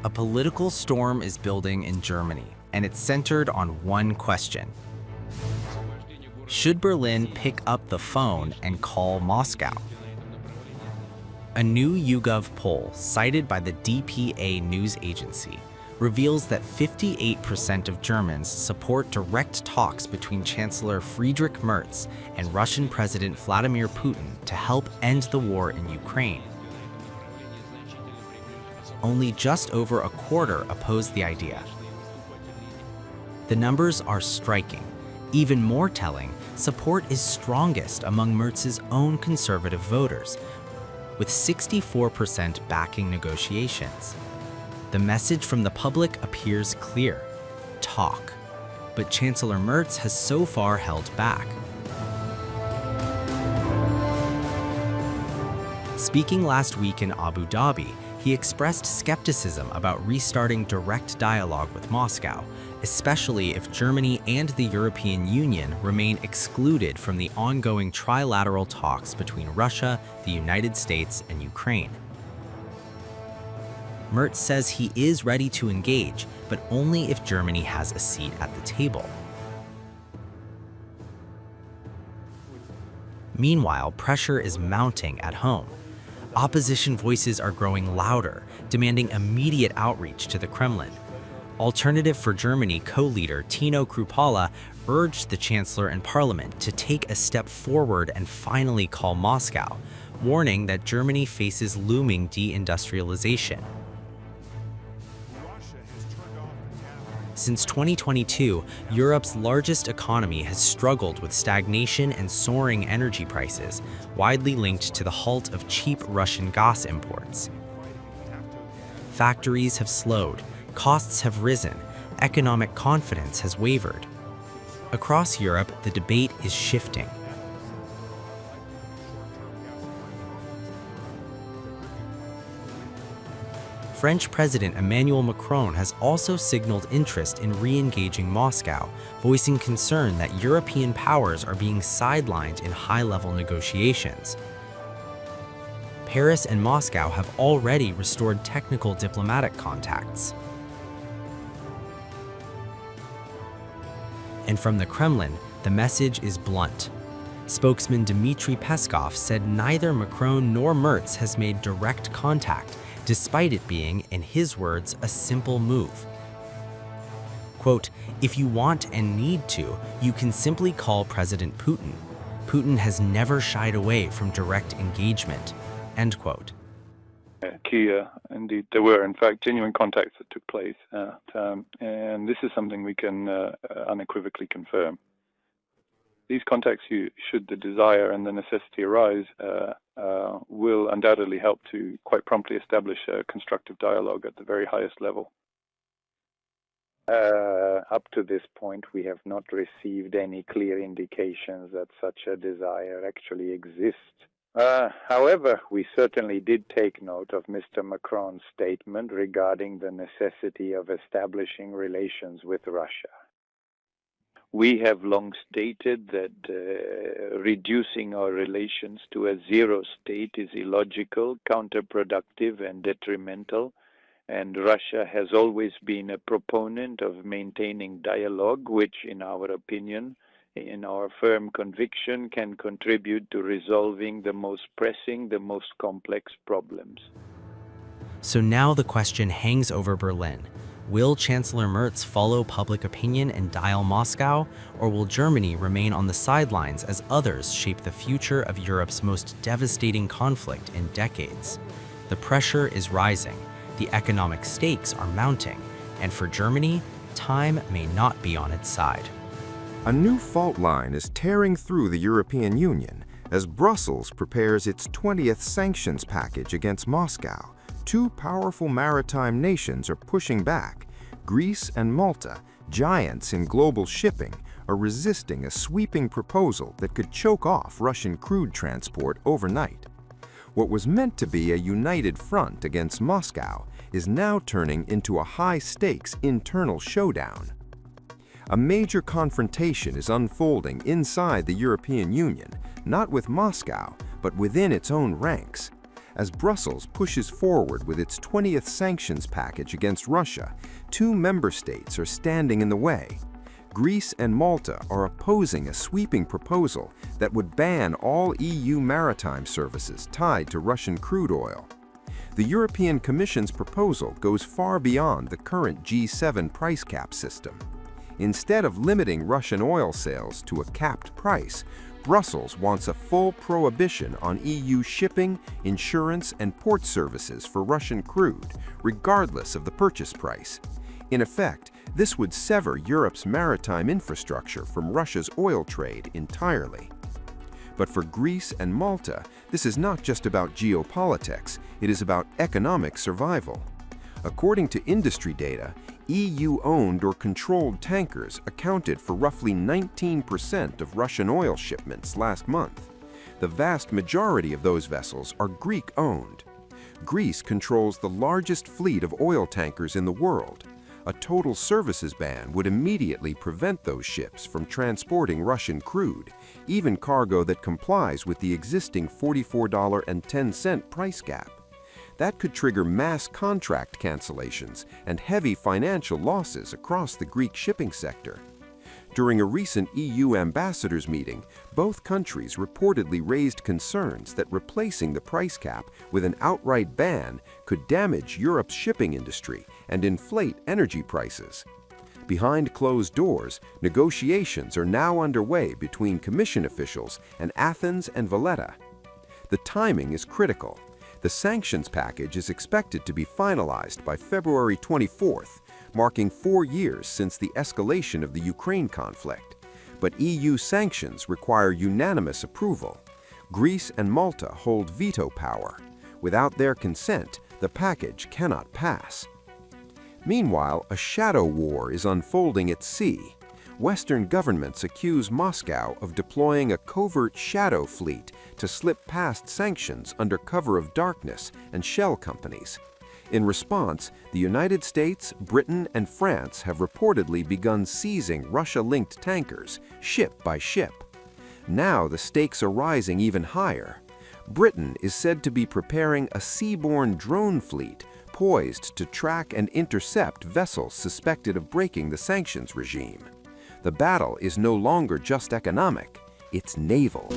A political storm is building in Germany, and it's centered on one question. Should Berlin pick up the phone and call Moscow? A new YouGov poll, cited by the DPA news agency, reveals that 58% of Germans support direct talks between Chancellor Friedrich Merz and Russian President Vladimir Putin to help end the war in Ukraine. Only just over a quarter oppose the idea. The numbers are striking. Even more telling, support is strongest among Merz's own conservative voters, with 64% backing negotiations. The message from the public appears clear: talk. But Chancellor Merz has so far held back. Speaking last week in Abu Dhabi, he expressed skepticism about restarting direct dialogue with Moscow, especially if Germany and the European Union remain excluded from the ongoing trilateral talks between Russia, the United States, and Ukraine. Merz says he is ready to engage, but only if Germany has a seat at the table. Meanwhile, pressure is mounting at home. Opposition voices are growing louder, demanding immediate outreach to the Kremlin. Alternative for Germany co-leader Tino Kruppala urged the Chancellor and Parliament to take a step forward and finally call Moscow, warning that Germany faces looming deindustrialization. Since 2022, Europe's largest economy has struggled with stagnation and soaring energy prices, widely linked to the halt of cheap Russian gas imports. Factories have slowed, costs have risen, economic confidence has wavered. Across Europe, the debate is shifting. French President Emmanuel Macron has also signaled interest in re-engaging Moscow, voicing concern that European powers are being sidelined in high-level negotiations. Paris and Moscow have already restored technical diplomatic contacts. And from the Kremlin, the message is blunt. Spokesman Dmitry Peskov said neither Macron nor Merz has made direct contact, despite it being, in his words, a simple move. Quote, "If you want and need to, you can simply call President Putin. Putin has never shied away from direct engagement." End quote. Indeed, there were in fact genuine contacts that took place, and this is something we can unequivocally confirm. These contacts, should the desire and the necessity arise, will undoubtedly help to quite promptly establish a constructive dialogue at the very highest level. Up to this point, we have not received any clear indications that such a desire actually exists. However, we certainly did take note of Mr. Macron's statement regarding the necessity of establishing relations with Russia. We have long stated that reducing our relations to a zero state is illogical, counterproductive, and detrimental, and Russia has always been a proponent of maintaining dialogue, which, in our opinion, in our firm conviction, can contribute to resolving the most pressing, the most complex problems. So now the question hangs over Berlin. Will Chancellor Merz follow public opinion and dial Moscow, or will Germany remain on the sidelines as others shape the future of Europe's most devastating conflict in decades? The pressure is rising, the economic stakes are mounting, and for Germany, time may not be on its side. A new fault line is tearing through the European Union as Brussels prepares its 20th sanctions package against Moscow. Two powerful maritime nations are pushing back. Greece and Malta, giants in global shipping, are resisting a sweeping proposal that could choke off Russian crude transport overnight. What was meant to be a united front against Moscow is now turning into a high-stakes internal showdown. A major confrontation is unfolding inside the European Union, not with Moscow, but within its own ranks. As Brussels pushes forward with its 20th sanctions package against Russia, two member states are standing in the way. Greece and Malta are opposing a sweeping proposal that would ban all EU maritime services tied to Russian crude oil. The European Commission's proposal goes far beyond the current G7 price cap system. Instead of limiting Russian oil sales to a capped price, Brussels wants a full prohibition on EU shipping, insurance, and port services for Russian crude, regardless of the purchase price. In effect, this would sever Europe's maritime infrastructure from Russia's oil trade entirely. But for Greece and Malta, this is not just about geopolitics, it is about economic survival. According to industry data, EU-owned or controlled tankers accounted for roughly 19% of Russian oil shipments last month. The vast majority of those vessels are Greek-owned. Greece controls the largest fleet of oil tankers in the world. A total services ban would immediately prevent those ships from transporting Russian crude, even cargo that complies with the existing $44.10 price cap. That could trigger mass contract cancellations and heavy financial losses across the Greek shipping sector. During a recent EU ambassadors meeting, both countries reportedly raised concerns that replacing the price cap with an outright ban could damage Europe's shipping industry and inflate energy prices. Behind closed doors, negotiations are now underway between Commission officials and Athens and Valletta. The timing is critical. The sanctions package is expected to be finalized by February 24th, marking 4 years since the escalation of the Ukraine conflict. But EU sanctions require unanimous approval. Greece and Malta hold veto power. Without their consent, the package cannot pass. Meanwhile, a shadow war is unfolding at sea. Western governments accuse Moscow of deploying a covert shadow fleet to slip past sanctions under cover of darkness and shell companies. In response, the United States, Britain, and France have reportedly begun seizing Russia-linked tankers, ship by ship. Now the stakes are rising even higher. Britain is said to be preparing a seaborne drone fleet poised to track and intercept vessels suspected of breaking the sanctions regime. The battle is no longer just economic, it's naval.